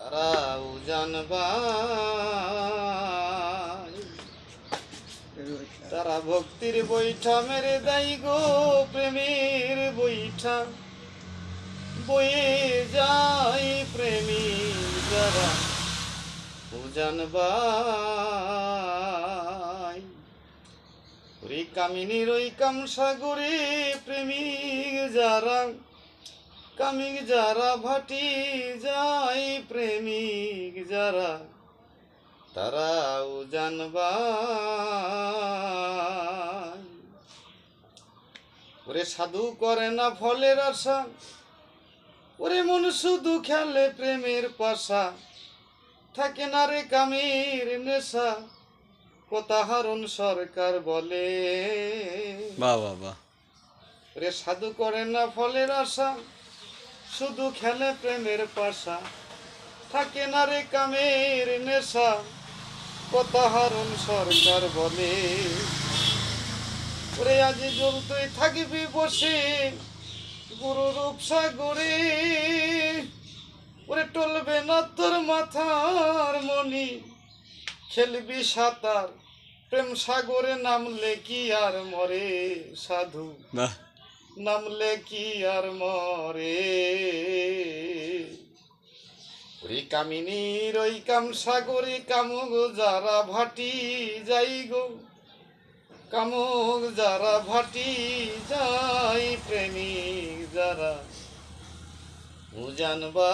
তারাও জানবাই তারা ভক্তির বৈঠা মেরে দেয় গো প্রেমের বৈঠা বয়ে যায় প্রেমিক যারা ও জানবাই ওরে কামিনীর ওই কামসাগরে প্রেমিক যারা কামিক যারা ভাটি যায় প্রেমিক যারা তারাও জানবাই ওরে সাধু করে না ফলের আশা ওরে মন শুধু খেলে প্রেমের পাশা থাকে না রে কামের নেশা কথা হারুন সরকার বলে বাহ বাহ বাহ। ওরে সাধু করে না ফলের আশা শুধু খেলে প্রেমের পাশা থাকে না রে কামের নেশা কথা হারুন সরকার বলে ওরে আজি জল তুই থাকিবি বসে গুরু রূপসাগরে ওরে টলবে না তোর মাথার মনি খেলবি সাঁতার প্রেম সাগরে নামলে কি আর মরে সাধু বাহ নামলে কি আর মরে ওই কামিনীর ওই কাম সাগরে কামুক যারা ভাটি যাই গো কামুক যারা ভাটি যাই প্রেমিক যারা ও জানবা